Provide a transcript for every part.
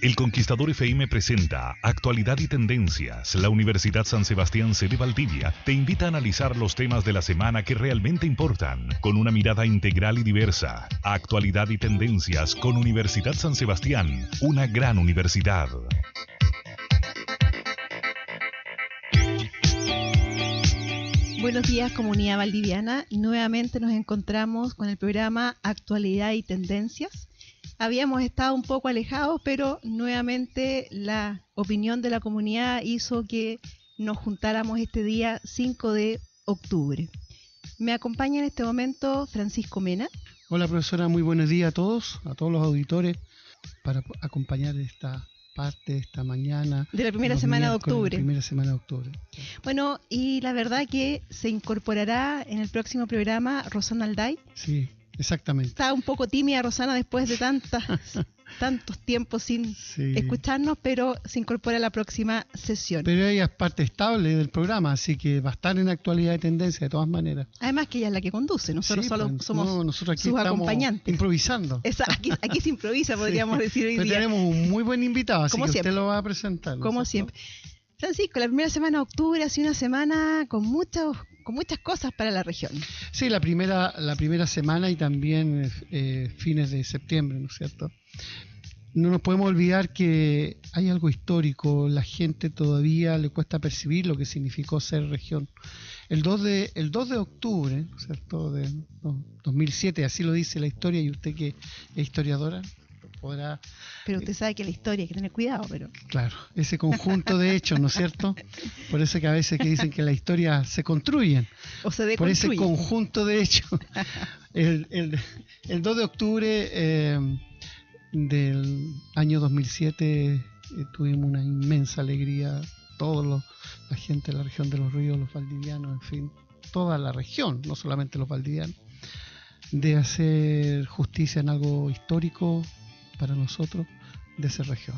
El Conquistador FM presenta Actualidad y Tendencias. La Universidad San Sebastián sede Valdivia te invita a analizar los temas de la semana que realmente importan, con una mirada integral y diversa. Actualidad y Tendencias con Universidad San Sebastián, una gran universidad. Buenos días, comunidad valdiviana. Nuevamente nos encontramos con el programa Actualidad y Tendencias. Habíamos estado un poco alejados, pero nuevamente la opinión de la comunidad hizo que nos juntáramos este día 5 de octubre. Me acompaña en este momento Francisco Mena. Hola profesora, muy buenos días a todos los auditores, para acompañar esta parte, esta mañana. De la primera semana de octubre. Primera semana de octubre. Bueno, y la verdad que se incorporará en el próximo programa Rosana Alday. Sí, exactamente. Está un poco tímida Rosana después de tantos tiempos sin escucharnos, pero se incorpora a la próxima sesión. Pero ella es parte estable del programa, así que va a estar en Actualidad de Tendencia de todas maneras. Además que ella es la que conduce, nosotros somos nosotros aquí sus acompañantes. Improvisando. Aquí se improvisa, podríamos decir hoy pero día. Tenemos un muy buen invitado, así como que siempre. usted lo va a presentar. Como siempre. Francisco, la primera semana de octubre ha sido una semana con muchas cosas para la región. Sí, la primera semana y también fines de septiembre, ¿no es cierto? No nos podemos olvidar que hay algo histórico, la gente todavía le cuesta percibir lo que significó ser región. El 2 de octubre, ¿no es cierto?, de 2007, así lo dice la historia, y usted que es historiadora podrá... Pero usted sabe que la historia hay que tener cuidado, pero... Claro, ese conjunto de hechos, ¿no es cierto? Por eso que a veces que dicen que la historia se construyen. O se deconstruye. Por ese conjunto de hechos. El 2 de octubre del año 2007 tuvimos una inmensa alegría, la gente de la región de los ríos, los valdivianos, en fin, toda la región, no solamente los valdivianos, de hacer justicia en algo histórico para nosotros de esa región.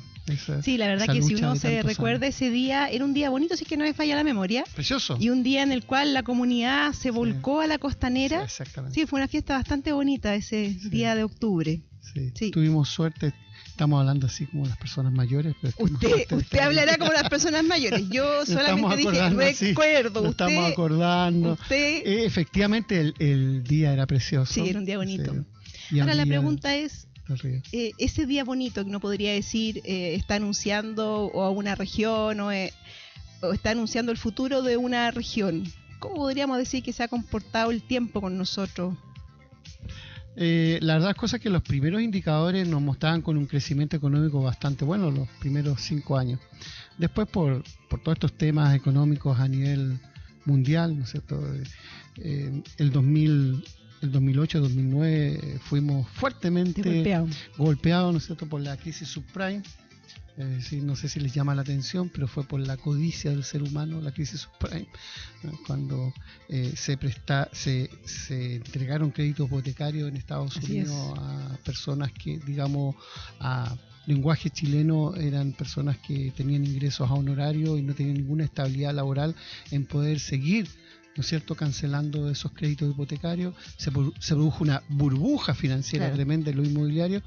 Sí, la verdad que si uno se recuerda ese día, era un día bonito, si es que no me falla la memoria. Precioso. Y un día en el cual la comunidad se volcó a la costanera. Sí, exactamente. Sí, fue una fiesta bastante bonita ese día de octubre. Sí. Tuvimos suerte. Estamos hablando así como las personas mayores. Pero usted hablará como las personas mayores. Yo solamente dije, recuerdo. Nos estamos acordando. Efectivamente, el día era precioso. Sí, era un día bonito. Ahora la pregunta es, ese día bonito que uno podría decir está anunciando o a una región o está anunciando el futuro de una región. ¿Cómo podríamos decir que se ha comportado el tiempo con nosotros? La verdad es que los primeros indicadores nos mostraban con un crecimiento económico bastante bueno los primeros 5 años. Después por todos estos temas económicos a nivel mundial, ¿no es cierto? El 2008-2009 fuimos fuertemente golpeados, ¿no es cierto?, por la crisis subprime. No sé si les llama la atención, pero fue por la codicia del ser humano, la crisis subprime, cuando se entregaron créditos hipotecarios en Estados Unidos a personas que, digamos, a lenguaje chileno, eran personas que tenían ingresos a honorario y no tenían ninguna estabilidad laboral en poder seguir, ¿no es cierto?, cancelando esos créditos hipotecarios. Se produjo una burbuja financiera tremenda en lo inmobiliario,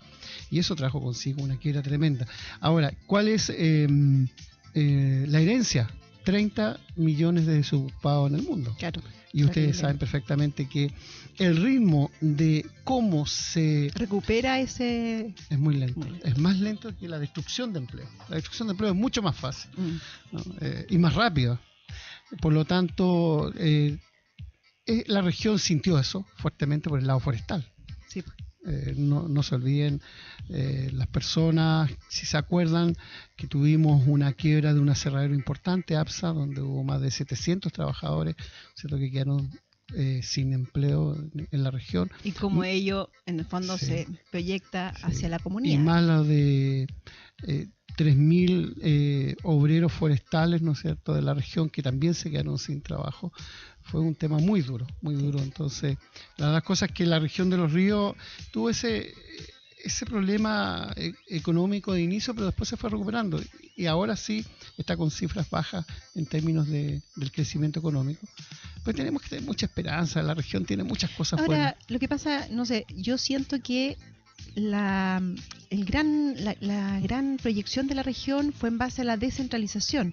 y eso trajo consigo una quiebra tremenda. Ahora, ¿cuál es la herencia? 30 millones de desocupados en el mundo. Claro. Y ustedes saben perfectamente que el ritmo de cómo se recupera ese es muy lento. Es más lento que la destrucción de empleo. La destrucción de empleo es mucho más fácil, ¿no? Y más rápida. Por lo tanto, la región sintió eso fuertemente por el lado forestal. Sí. No se olviden, las personas, si se acuerdan, que tuvimos una quiebra de un aserradero importante, APSA, donde hubo más de 700 trabajadores, ¿cierto?, que quedaron sin empleo en la región. Y como ello, en el fondo, se proyecta hacia la comunidad. Y más lo de 3.000 obreros forestales, ¿no es cierto?, de la región, que también se quedaron sin trabajo. Fue un tema muy duro, muy duro. Entonces, las cosas que la región de los ríos tuvo ese problema económico de inicio, pero después se fue recuperando, y ahora sí está con cifras bajas en términos del crecimiento económico. Pues tenemos que tener mucha esperanza, la región tiene muchas cosas buenas. Ahora, lo que pasa, no sé, yo siento que la la gran proyección de la región fue en base a la descentralización.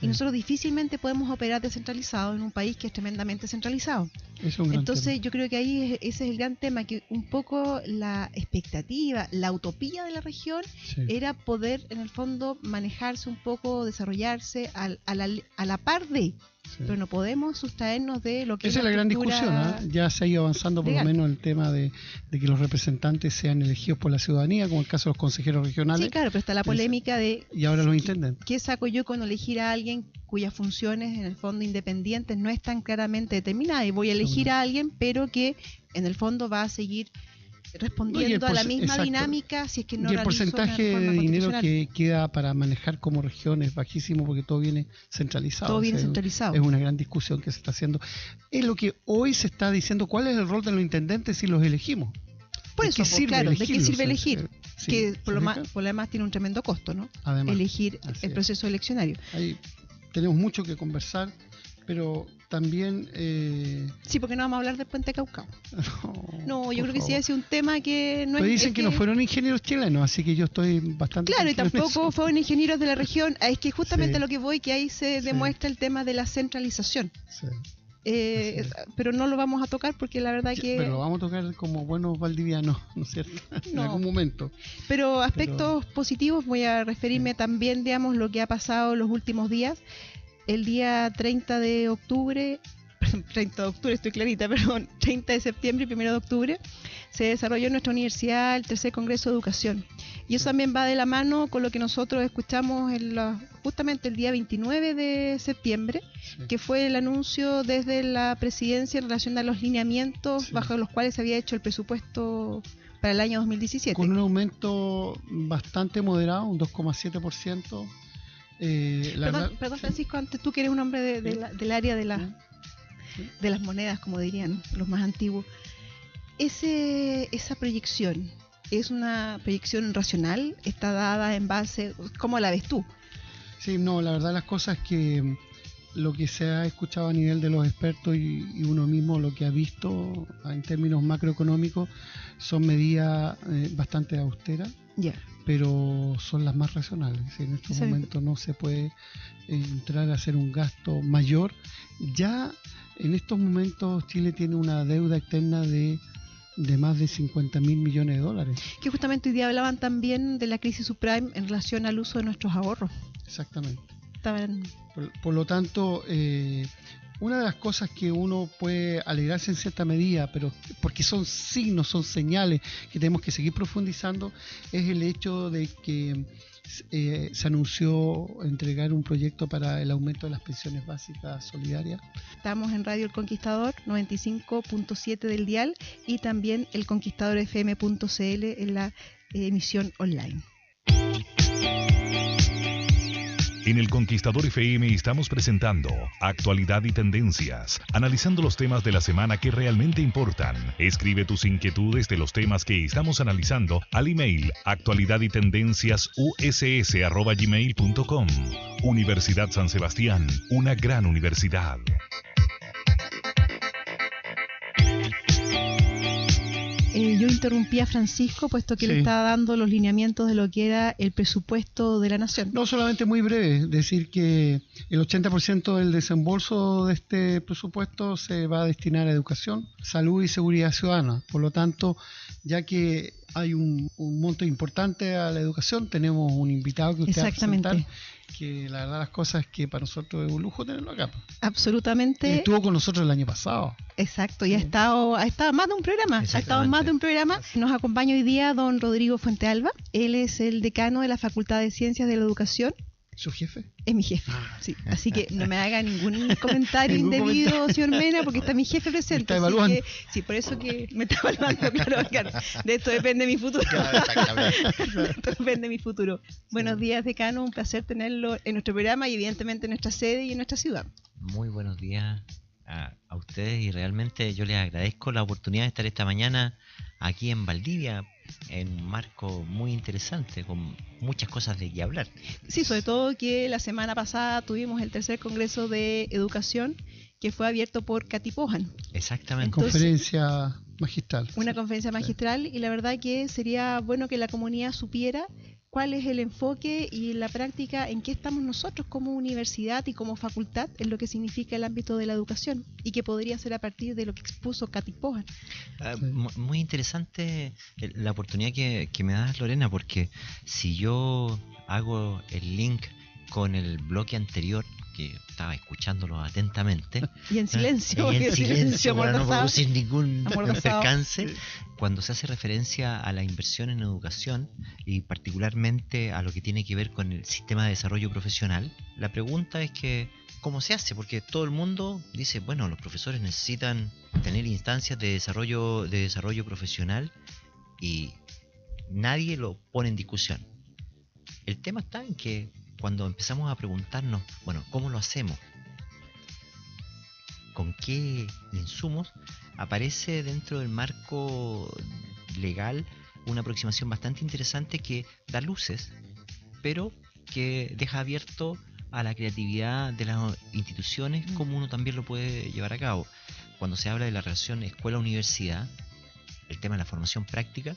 Y nosotros difícilmente podemos operar descentralizado en un país que es tremendamente centralizado. Entonces yo creo que ahí ese es el gran tema, que un poco la expectativa, la utopía de la región era poder en el fondo manejarse un poco, desarrollarse a la par de, pero no podemos sustraernos de lo que esa es la gran discusión, ¿eh? Ya se ha ido avanzando por lo menos el tema de que los representantes sean elegidos por la ciudadanía, como el caso de los consejeros regionales. Sí, claro, pero está la polémica de... Y ahora los intendentes. ¿Qué saco yo con elegir a alguien cuyas funciones en el fondo independientes no están claramente determinadas? Y voy a elegir a alguien, pero que en el fondo va a seguir respondiendo a la misma dinámica si es que no y el porcentaje de dinero que queda para manejar como región es bajísimo porque todo viene centralizado. Todo viene centralizado. Es una gran discusión que se está haciendo. Es lo que hoy se está diciendo, ¿cuál es el rol de los intendentes si los elegimos? Por eso, claro, ¿de qué sirve elegir? Que por lo demás tiene un tremendo costo, ¿no? Además, elegir el proceso eleccionario. Ahí tenemos mucho que conversar, pero también... Sí, porque no vamos a hablar del Puente Caucao. No, yo creo que sí es un tema que no pero es... dicen que no fueron ingenieros chilenos, así que yo estoy bastante... Claro, y tampoco fueron ingenieros de la región. Es que justamente a lo que voy, que ahí se demuestra el tema de la centralización. Sí. Pero no lo vamos a tocar porque la verdad que... Pero lo vamos a tocar como buenos valdivianos, ¿no es cierto? En algún momento. Pero aspectos positivos, voy a referirme también, digamos, lo que ha pasado los últimos días. El día 30 de octubre, estoy clarita, perdón, 30 de septiembre y 1 de octubre, se desarrolló en nuestra universidad el tercer Congreso de Educación. Y eso también va de la mano con lo que nosotros escuchamos justamente el día 29 de septiembre, que fue el anuncio desde la presidencia en relación a los lineamientos bajo los cuales se había hecho el presupuesto para el año 2017. Con un aumento bastante moderado, un 2,7%. Perdón, Francisco, antes tú que eres un hombre del área de las monedas, como dirían los más antiguos, esa proyección es una proyección racional, está dada en base, ¿cómo la ves tú? Sí, no, la verdad las cosas es que lo que se ha escuchado a nivel de los expertos y uno mismo lo que ha visto en términos macroeconómicos son medidas bastante austeras. Pero son las más racionales. En estos momentos no se puede entrar a hacer un gasto mayor. Ya en estos momentos Chile tiene una deuda externa de más de 50.000 millones de dólares. Que justamente hoy día hablaban también de la crisis subprime en relación al uso de nuestros ahorros. Exactamente. Por lo tanto, una de las cosas que uno puede alegrarse en cierta medida, pero porque son signos, son señales que tenemos que seguir profundizando, es el hecho de que se anunció entregar un proyecto para el aumento de las pensiones básicas solidarias. Estamos en Radio El Conquistador 95.7 del dial y también elconquistadorfm.cl en la emisión online. En El Conquistador FM estamos presentando Actualidad y Tendencias, analizando los temas de la semana que realmente importan. Escribe tus inquietudes de los temas que estamos analizando al email actualidadytendenciasuss@gmail.com. Universidad San Sebastián, una gran universidad. Yo interrumpí a Francisco puesto que le estaba dando los lineamientos de lo que era el presupuesto de la nación. No, solamente muy breve, decir que el 80% del desembolso de este presupuesto se va a destinar a educación, salud y seguridad ciudadana. Por lo tanto, ya que hay un monto importante a la educación, tenemos un invitado que usted va a presentar, que la verdad las cosas es que para nosotros es un lujo tenerlo acá. Absolutamente. Y estuvo con nosotros el año pasado. Exacto, y ha estado más de un programa. Nos acompaña hoy día don Rodrigo Fuentealba. Él es el decano de la Facultad de Ciencias de la Educación. ¿Su jefe? Es mi jefe, sí. Así que no me haga ningún comentario indebido, señor Mena, porque está mi jefe presente. ¿Me está evaluando? Sí, por eso que me está evaluando, claro. De esto depende mi futuro. De esto depende mi futuro. Sí. Buenos días, decano. Un placer tenerlo en nuestro programa y evidentemente en nuestra sede y en nuestra ciudad. Muy buenos días a ustedes y realmente yo les agradezco la oportunidad de estar esta mañana aquí en Valdivia, en un marco muy interesante, con muchas cosas de qué hablar. Sí, sobre todo que la semana pasada tuvimos el tercer Congreso de Educación que fue abierto por Katy Pohan. Exactamente. Conferencia magistral. Una conferencia magistral, y la verdad que sería bueno que la comunidad supiera cuál es el enfoque y la práctica en qué estamos nosotros como universidad y como facultad en lo que significa el ámbito de la educación, y que podría ser a partir de lo que expuso Katy Pohan. Muy interesante la oportunidad que me das, Lorena, porque si yo hago el link con el bloque anterior, que estaba escuchándolo atentamente y en silencio, y en silencio para no producir ningún percance, sí. Cuando se hace referencia a la inversión en educación y particularmente a lo que tiene que ver con el sistema de desarrollo profesional, la pregunta es que ¿cómo se hace? Porque todo el mundo dice, bueno, los profesores necesitan tener instancias de desarrollo profesional, y nadie lo pone en discusión. El tema está en que cuando empezamos a preguntarnos, bueno, ¿cómo lo hacemos? ¿Con qué insumos? Aparece dentro del marco legal una aproximación bastante interesante que da luces, pero que deja abierto a la creatividad de las instituciones, como uno también lo puede llevar a cabo. Cuando se habla de la relación escuela-universidad, el tema de la formación práctica,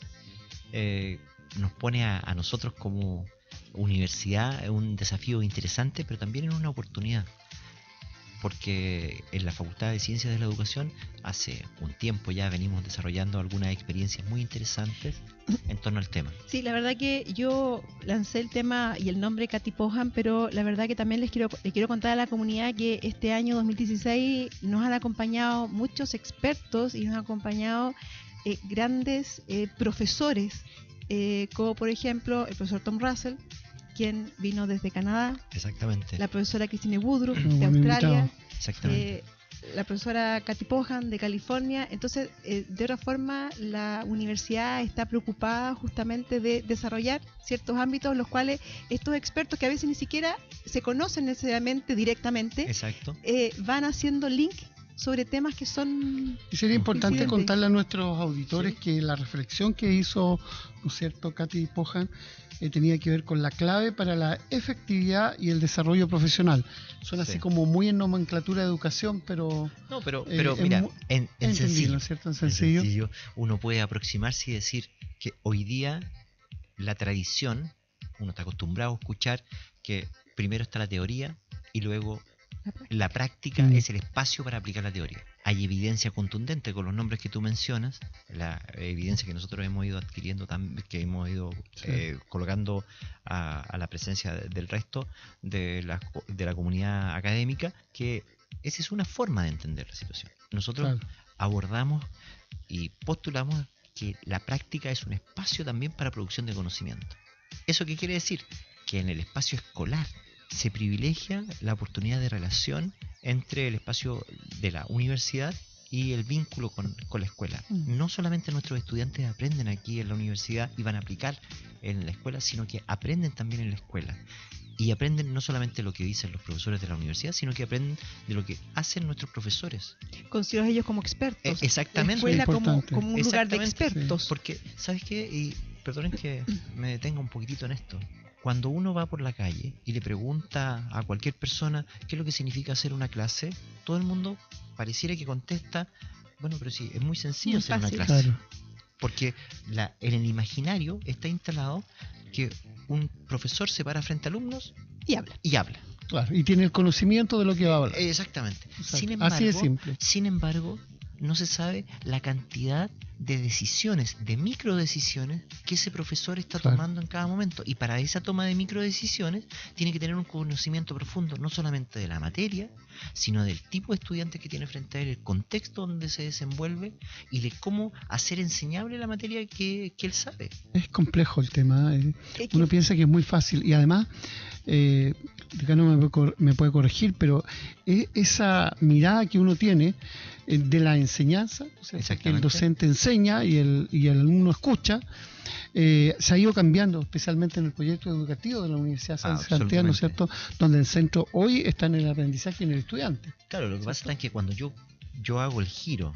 nos pone a nosotros como universidad un desafío interesante, pero también en una oportunidad, porque en la Facultad de Ciencias de la Educación hace un tiempo ya venimos desarrollando algunas experiencias muy interesantes en torno al tema. Sí, la verdad que yo lancé el tema y el nombre Katy Pohan, pero la verdad que también les quiero contar a la comunidad que este año 2016 nos han acompañado muchos expertos y nos han acompañado grandes profesores, como por ejemplo el profesor Tom Russell, quien vino desde Canadá. Exactamente. La profesora Christine Woodruff de Australia. Exactamente. La profesora Katy Pohan de California. Entonces, de otra forma, la universidad está preocupada justamente de desarrollar ciertos ámbitos en los cuales estos expertos, que a veces ni siquiera se conocen necesariamente directamente, exacto, van haciendo link sobre temas que son... Y sería importante contarle a nuestros auditores que la reflexión que hizo, ¿no es cierto?, Katy Pohan, tenía que ver con la clave para la efectividad y el desarrollo profesional. Suena así como muy en nomenclatura de educación, pero... No, pero mira, en sencillo, ¿no es cierto? En sencillo, uno puede aproximarse y decir que hoy día la tradición, uno está acostumbrado a escuchar que primero está la teoría y luego la práctica es el espacio para aplicar la teoría. Hay evidencia contundente con los nombres que tú mencionas, la evidencia que nosotros hemos ido adquiriendo, que hemos ido colocando a la presencia del resto de la comunidad académica, que esa es una forma de entender la situación. Nosotros abordamos y postulamos que la práctica es un espacio también para producción de conocimiento. ¿Eso qué quiere decir? Que en el espacio escolar se privilegia la oportunidad de relación entre el espacio de la universidad y el vínculo con la escuela. No solamente nuestros estudiantes aprenden aquí en la universidad y van a aplicar en la escuela, sino que aprenden también en la escuela. Y aprenden no solamente lo que dicen los profesores de la universidad, sino que aprenden de lo que hacen nuestros profesores. Considerados ellos como expertos. Exactamente. La escuela como un lugar de expertos. Sí. Porque, ¿sabes qué? Y perdonen que me detenga un poquitito en esto. Cuando uno va por la calle y le pregunta a cualquier persona qué es lo que significa hacer una clase, todo el mundo pareciera que contesta, bueno, pero sí, es muy sencillo hacer una clase. Claro. Porque en el imaginario está instalado que un profesor se para frente a alumnos y habla. Claro, y tiene el conocimiento de lo que va a hablar. Exactamente. Así de simple. Sin embargo, no se sabe la cantidad de decisiones, de microdecisiones que ese profesor está tomando en cada momento. Y para esa toma de microdecisiones tiene que tener un conocimiento profundo, no solamente de la materia, sino del tipo de estudiante que tiene frente a él, el contexto donde se desenvuelve y de cómo hacer enseñable la materia que él sabe. Es complejo el tema. Uno piensa que es muy fácil y además, acá no me puede corregir, pero esa mirada que uno tiene de la enseñanza, o sea, que el docente enseña y el alumno escucha, se ha ido cambiando, especialmente en el proyecto educativo de la Universidad San Sebastián, ¿no es cierto?, donde el centro hoy está en el aprendizaje y en el estudiante. Claro, lo que pasa es que cuando yo hago el giro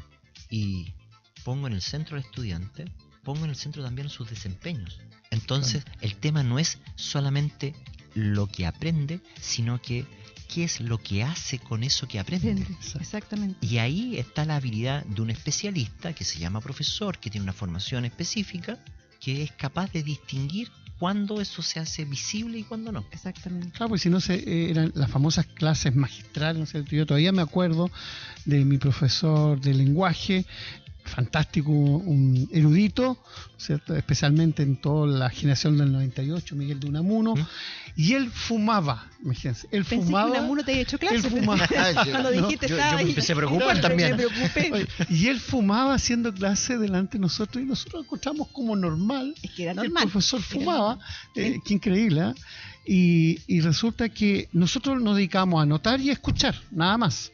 y pongo en el centro al estudiante, pongo en el centro también sus desempeños. Entonces, el tema no es solamente lo que aprende, sino que qué es lo que hace con eso que aprende. Exactamente. Y ahí está la habilidad de un especialista que se llama profesor, que tiene una formación específica, que es capaz de distinguir cuándo eso se hace visible y cuándo no. Exactamente. Claro, pues si no eran las famosas clases magistrales, ¿no es cierto? Yo todavía me acuerdo de mi profesor de lenguaje, fantástico, un erudito, ¿cierto? Especialmente en toda la generación del 98, Miguel de Unamuno, y él fumaba, imagínense, Pensé que Unamuno te había hecho clase. Él fumaba. Cuando dijiste yo me empecé a preocupar también. Me preocupé. Oye, y él fumaba haciendo clase delante de nosotros y nosotros lo encontramos como normal. Es que era normal. El profesor fumaba, qué increíble, ¿eh? Y resulta que nosotros nos dedicábamos a anotar y a escuchar, nada más.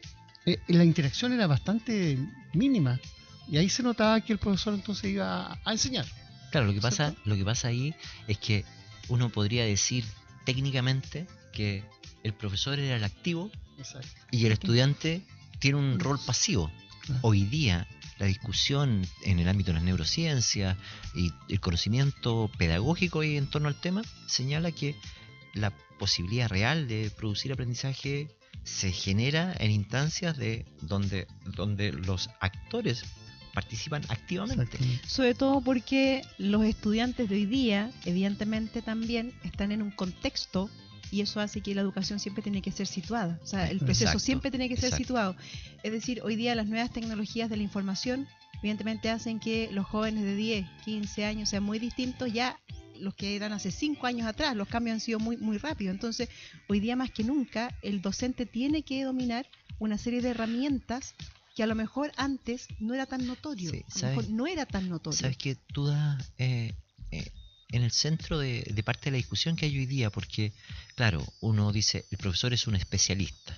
La interacción era bastante mínima. Y ahí se notaba que el profesor entonces iba a enseñar. Claro, lo que pasa ahí es que uno podría decir técnicamente que el profesor era el activo. Exacto. Y el estudiante tiene un rol pasivo. Claro. Hoy día la discusión en el ámbito de las neurociencias y el conocimiento pedagógico y en torno al tema señala que la posibilidad real de producir aprendizaje se genera en instancias de donde los actores participan activamente. Sobre todo porque los estudiantes de hoy día, evidentemente también están en un contexto, y eso hace que la educación siempre tiene que ser situada. O sea, el proceso siempre tiene que ser situado. Es decir, hoy día las nuevas tecnologías de la información evidentemente hacen que los jóvenes de 10, 15 años sean muy distintos ya los que eran hace 5 años atrás. Los cambios han sido muy, muy rápidos. Entonces, hoy día más que nunca, el docente tiene que dominar una serie de herramientas que a lo mejor antes no era tan notorio. Sí, a lo mejor no era tan notorio. Sabes que tú das en el centro de parte de la discusión que hay hoy día, porque, claro, uno dice, el profesor es un especialista.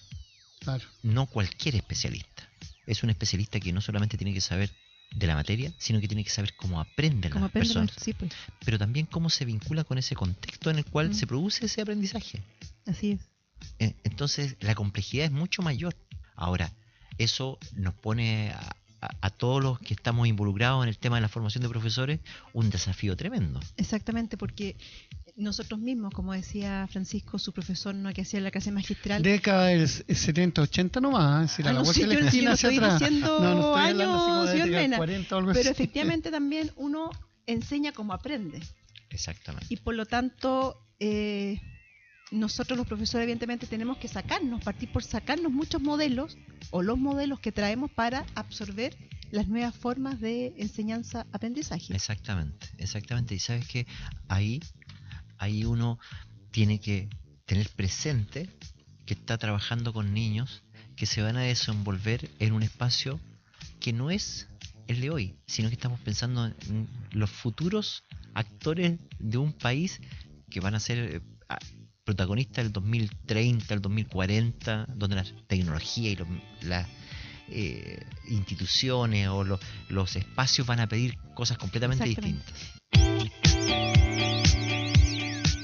Claro. No cualquier especialista. Es un especialista que no solamente tiene que saber de la materia, sino que tiene que saber cómo aprenden las personas. Sí, pues. Pero también cómo se vincula con ese contexto en el cual se produce ese aprendizaje. Así es. Entonces, la complejidad es mucho mayor. Ahora, eso nos pone a todos los que estamos involucrados en el tema de la formación de profesores un desafío tremendo. Exactamente, porque nosotros mismos, como decía Francisco, su profesor no que hacía la clase magistral. Década del 70, 80 nomás, es decir, a la vuelta de la esquina hacia atrás. Estoy diciendo años, señor Mena, pero así. Efectivamente también uno enseña como aprende. Exactamente. Y por lo tanto, nosotros los profesores evidentemente tenemos que partir por sacarnos muchos modelos o los modelos que traemos para absorber las nuevas formas de enseñanza-aprendizaje. Exactamente. Y sabes que ahí uno tiene que tener presente que está trabajando con niños que se van a desenvolver en un espacio que no es el de hoy, sino que estamos pensando en los futuros actores de un país que van a ser protagonistas del 2030, el 2040, donde la tecnología y las instituciones o los espacios van a pedir cosas completamente distintas.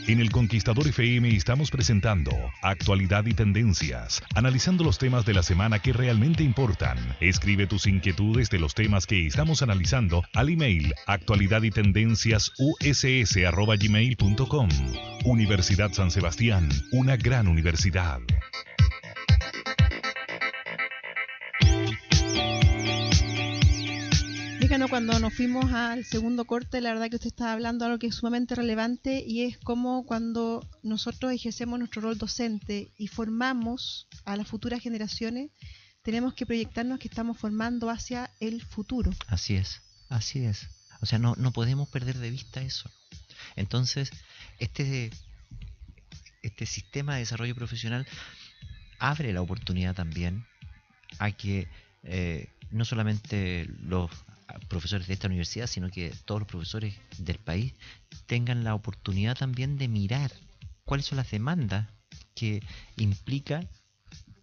En El Conquistador FM estamos presentando Actualidad y Tendencias, analizando los temas de la semana que realmente importan. Escribe tus inquietudes de los temas que estamos analizando al email actualidadytendenciasuss@gmail.com. Universidad San Sebastián, una gran universidad. Cuando nos fuimos al segundo corte, la verdad que usted estaba hablando de algo que es sumamente relevante, y es cómo cuando nosotros ejercemos nuestro rol docente y formamos a las futuras generaciones, tenemos que proyectarnos que estamos formando hacia el futuro. Así es. O sea, no podemos perder de vista eso. Entonces, este sistema de desarrollo profesional abre la oportunidad también a que no solamente los profesores de esta universidad, sino que todos los profesores del país tengan la oportunidad también de mirar cuáles son las demandas que implica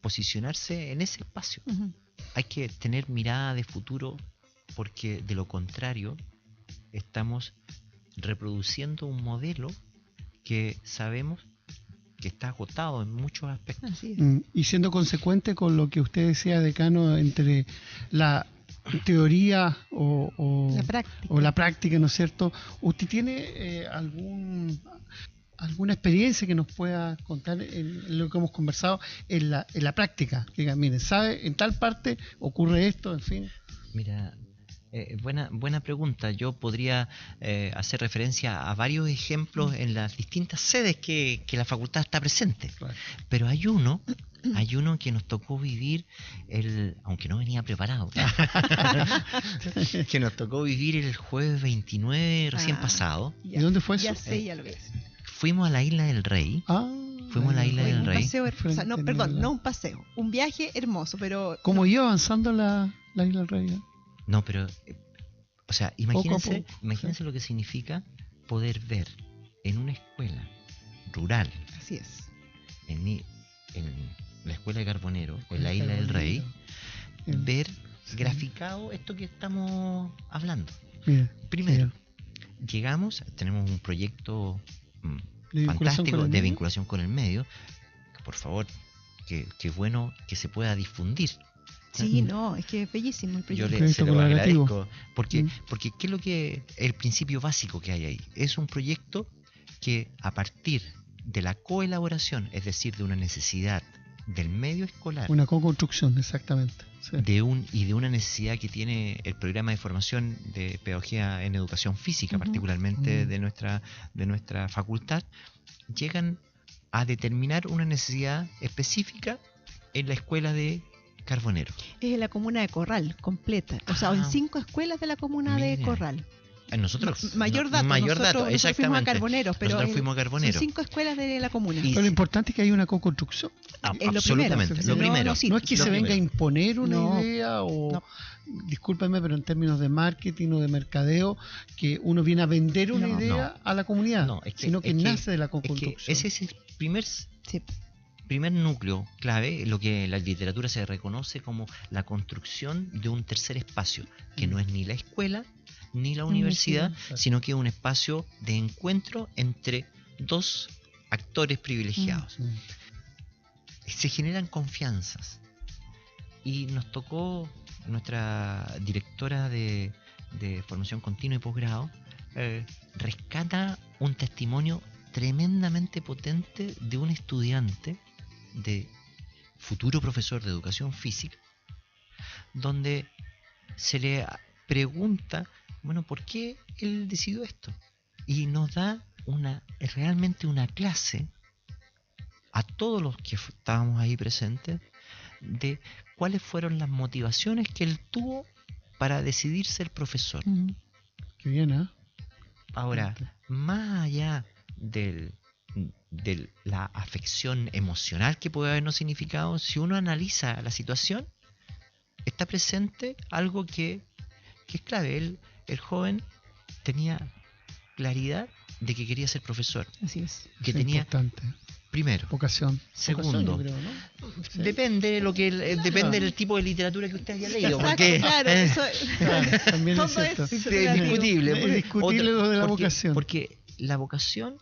posicionarse en ese espacio. Uh-huh. Hay que tener mirada de futuro, porque de lo contrario estamos reproduciendo un modelo que sabemos que está agotado en muchos aspectos. Así es. Y siendo consecuente con lo que usted decía, decano, entre la teoría o la práctica, ¿no es cierto? ¿Usted tiene alguna experiencia que nos pueda contar en lo que hemos conversado en la práctica. Que digan, miren, ¿sabe? En tal parte ocurre esto, en fin. Mira, buena pregunta. Yo podría hacer referencia a varios ejemplos en las distintas sedes que la facultad está presente. Claro. Pero hay uno que nos tocó vivir, aunque no venía preparado, que nos tocó vivir el jueves 29 recién pasado. ¿Y dónde fue eso? Ya sé, ya lo ves. Fuimos a la Isla del Rey. Fuimos a la Isla del Rey. Paseo, no un paseo, un viaje hermoso, pero... ¿Cómo iba avanzando la Isla del Rey? No, pero, o sea, imagínense sí. lo que significa poder ver en una escuela rural, Así es. en la escuela de Carbonero, en la Isla del Rey, ver graficado esto que estamos hablando. Primero, llegamos, tenemos un proyecto fantástico de vinculación con el medio, que por favor, que bueno que se pueda difundir. Sí, no, es que es bellísimo el proyecto. Yo se lo agradezco, porque ¿qué es lo que el principio básico que hay ahí? Es un proyecto que a partir de la coelaboración, es decir, de una necesidad del medio escolar, una co-construcción, exactamente, sí. de una necesidad que tiene el programa de formación de pedagogía en educación física, particularmente de nuestra facultad, llegan a determinar una necesidad específica en la escuela de Carbonero. Es en la comuna de Corral, completa. O sea, en 5 escuelas de la comuna de Corral. Nosotros, mayor dato, nosotros fuimos a Carboneros, pero fuimos a Carboneros. Son 5 escuelas de la comuna. Pero lo importante es que hay una co-construcción. Absolutamente, lo primero. No es que se venga a imponer una idea o, discúlpenme, pero en términos de marketing o de mercadeo, que uno viene a vender una idea a la comunidad, sino que nace de la co-construcción. Ese es el primer núcleo clave, lo que en la literatura se reconoce como la construcción de un tercer espacio, que no es ni la escuela ni la universidad, sino que es un espacio de encuentro entre dos actores privilegiados. Se generan confianzas. Y nos tocó nuestra directora de formación continua y posgrado, rescata un testimonio tremendamente potente de un estudiante, de futuro profesor de educación física, donde se le pregunta, bueno, ¿por qué él decidió esto? Y nos da realmente una clase a todos los que estábamos ahí presentes de cuáles fueron las motivaciones que él tuvo para decidir ser profesor. Qué bien, ¿eh? Ahora, más allá de la afección emocional que puede habernos significado, si uno analiza la situación, está presente algo que es clave. El joven tenía claridad de que quería ser profesor. Así es. Que tenía, importante. Primero, vocación. Segundo, vocación, creo, ¿no? Sí. Depende depende del tipo de literatura que usted haya leído. Porque, también es cierto. Es discutible. Es discutible lo de la vocación. Porque la vocación,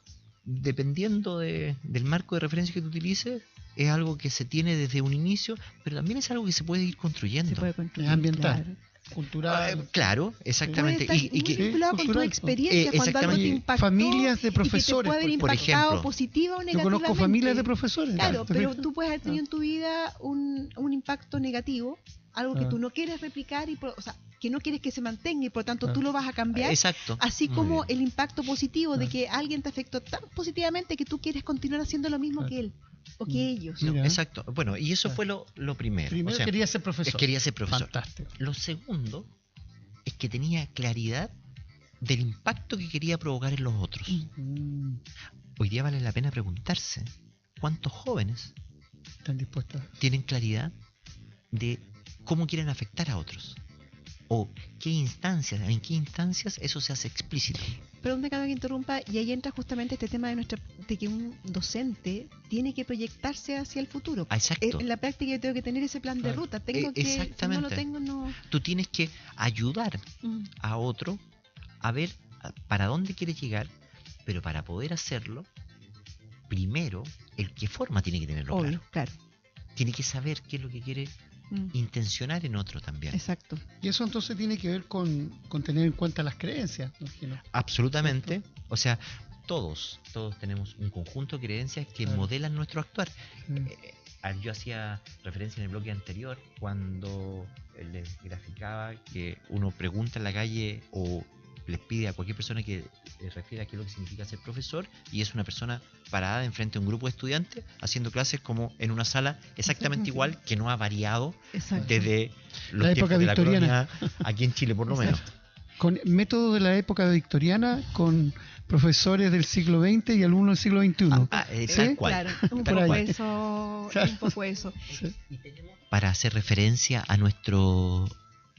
dependiendo del marco de referencia que tú utilices, es algo que se tiene desde un inicio, pero también es algo que se puede ir construyendo. Se puede construir, es ambiental. Claro. Cultural. Claro, exactamente. Y que vinculado con tu experiencia, cuando algo te impactó, familias de profesores, y que te puede haber por impactado ejemplo. positiva o negativamente. Yo conozco familias de profesores. Claro, pero tú puedes haber tenido en tu vida un impacto negativo, algo que tú no quieres replicar, o sea, que no quieres que se mantenga y por tanto tú lo vas a cambiar. Exacto. Así como el impacto positivo de que alguien te afectó tan positivamente que tú quieres continuar haciendo lo mismo que él o que ellos. No, exacto. Bueno, y eso fue lo primero. Primero, quería ser profesor. Quería ser profesor. Fantástico. Lo segundo es que tenía claridad del impacto que quería provocar en los otros. Hoy día vale la pena preguntarse cuántos jóvenes están dispuestos, tienen claridad de cómo quieren afectar a otros o en qué instancias eso se hace explícito. Perdón que interrumpa, y ahí entra justamente este tema de que un docente tiene que proyectarse hacia el futuro. Exacto. En la práctica yo tengo que tener ese plan de ruta. Exactamente. Si no lo tengo, no. Tú tienes que ayudar a otro a ver para dónde quiere llegar, pero para poder hacerlo, primero, el que forma tiene que tenerlo claro. Tiene que saber qué es lo que quiere intencionar en otro también. Exacto. Y eso entonces tiene que ver con tener en cuenta las creencias, ¿no? Absolutamente. O sea, todos tenemos un conjunto de creencias que modelan nuestro actuar. Yo hacía referencia en el bloque anterior cuando les graficaba que uno pregunta en la calle o les pide a cualquier persona que refiera a qué es lo que significa ser profesor, y es una persona parada enfrente de un grupo de estudiantes haciendo clases como en una sala exactamente igual, que no ha variado desde los la tiempos época de la victoriana, colonia aquí en Chile por lo menos. Con método de la época victoriana, con profesores del siglo XX y alumnos del siglo XXI. ¿Sí? Tal cual. Claro, un poco eso. Sí. Para hacer referencia a nuestro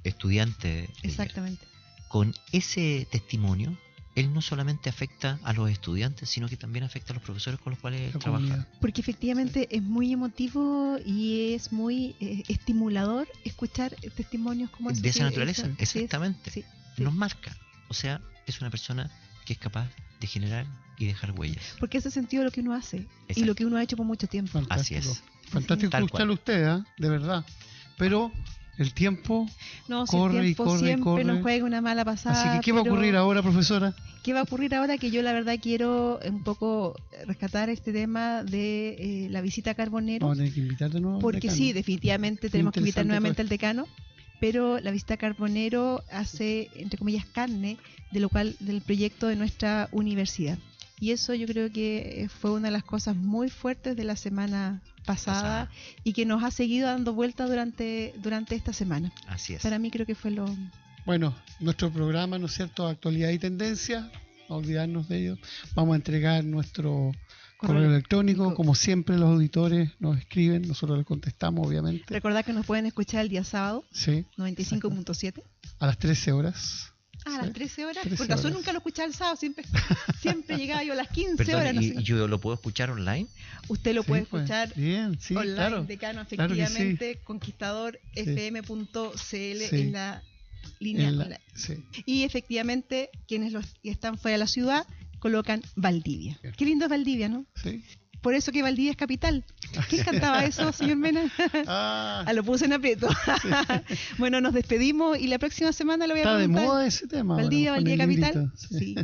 estudiante. Exactamente. Con ese testimonio, él no solamente afecta a los estudiantes, sino que también afecta a los profesores con los cuales trabaja. Porque efectivamente es muy emotivo y es muy estimulador escuchar testimonios como de esa naturaleza, exactamente. Sí. Nos marca. O sea, es una persona que es capaz de generar y dejar huellas. Porque ese sentido es lo que uno hace. Exacto. Y lo que uno ha hecho por mucho tiempo. Fantástico. Así es. Fantástico escucharlo usted, de verdad. Pero el tiempo corre y corre siempre nos juega una mala pasada. Así que, ¿qué va a ocurrir ahora, profesora? ¿Qué va a ocurrir ahora? Que yo la verdad quiero un poco rescatar este tema de la visita a Carbonero. Vamos a tener que invitar de nuevo porque al decano. Sí, definitivamente tenemos que invitar nuevamente al decano. Pero la visita a Carbonero hace, entre comillas, carne del proyecto de nuestra universidad. Y eso yo creo que fue una de las cosas muy fuertes de la semana pasada y que nos ha seguido dando vuelta durante esta semana. Así es. Para mí creo que fue lo... Bueno, nuestro programa, ¿no es cierto?, Actualidad y Tendencia, no olvidarnos de ello. Vamos a entregar nuestro correo electrónico, como siempre los auditores nos escriben, nosotros les contestamos, obviamente. Recordad que nos pueden escuchar el día sábado, sí, 95.7. A las 13 horas. A las 13 horas, 13 porque horas. Yo nunca lo escuchaba el sábado, siempre llegaba yo a las 15 Perdón, horas. No sé. ¿Y yo lo puedo escuchar online? Usted lo puede escuchar bien, online, claro, decano, efectivamente, claro conquistadorfm.cl en la línea. Y efectivamente, quienes están fuera de la ciudad colocan Valdivia. Qué lindo es Valdivia, ¿no? Sí. Por eso que Valdivia es capital. ¿Quién cantaba eso, señor Mena? Lo puse en aprieto. Sí. Bueno, nos despedimos y la próxima semana lo voy a preguntar. Está de moda ese tema. Valdivia capital. Sí.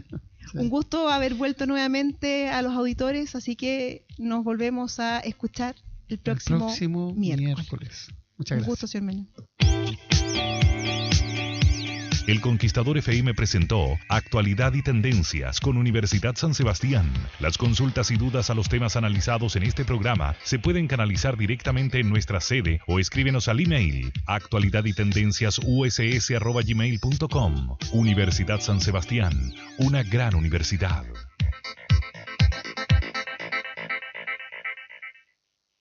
Un gusto haber vuelto nuevamente a los auditores, así que nos volvemos a escuchar el próximo miércoles. Muchas gracias. Un gusto, señor Mena. El Conquistador FM presentó Actualidad y Tendencias con Universidad San Sebastián. Las consultas y dudas a los temas analizados en este programa se pueden canalizar directamente en nuestra sede o escríbenos al email actualidadytendenciasuss@gmail.com. Universidad San Sebastián, una gran universidad.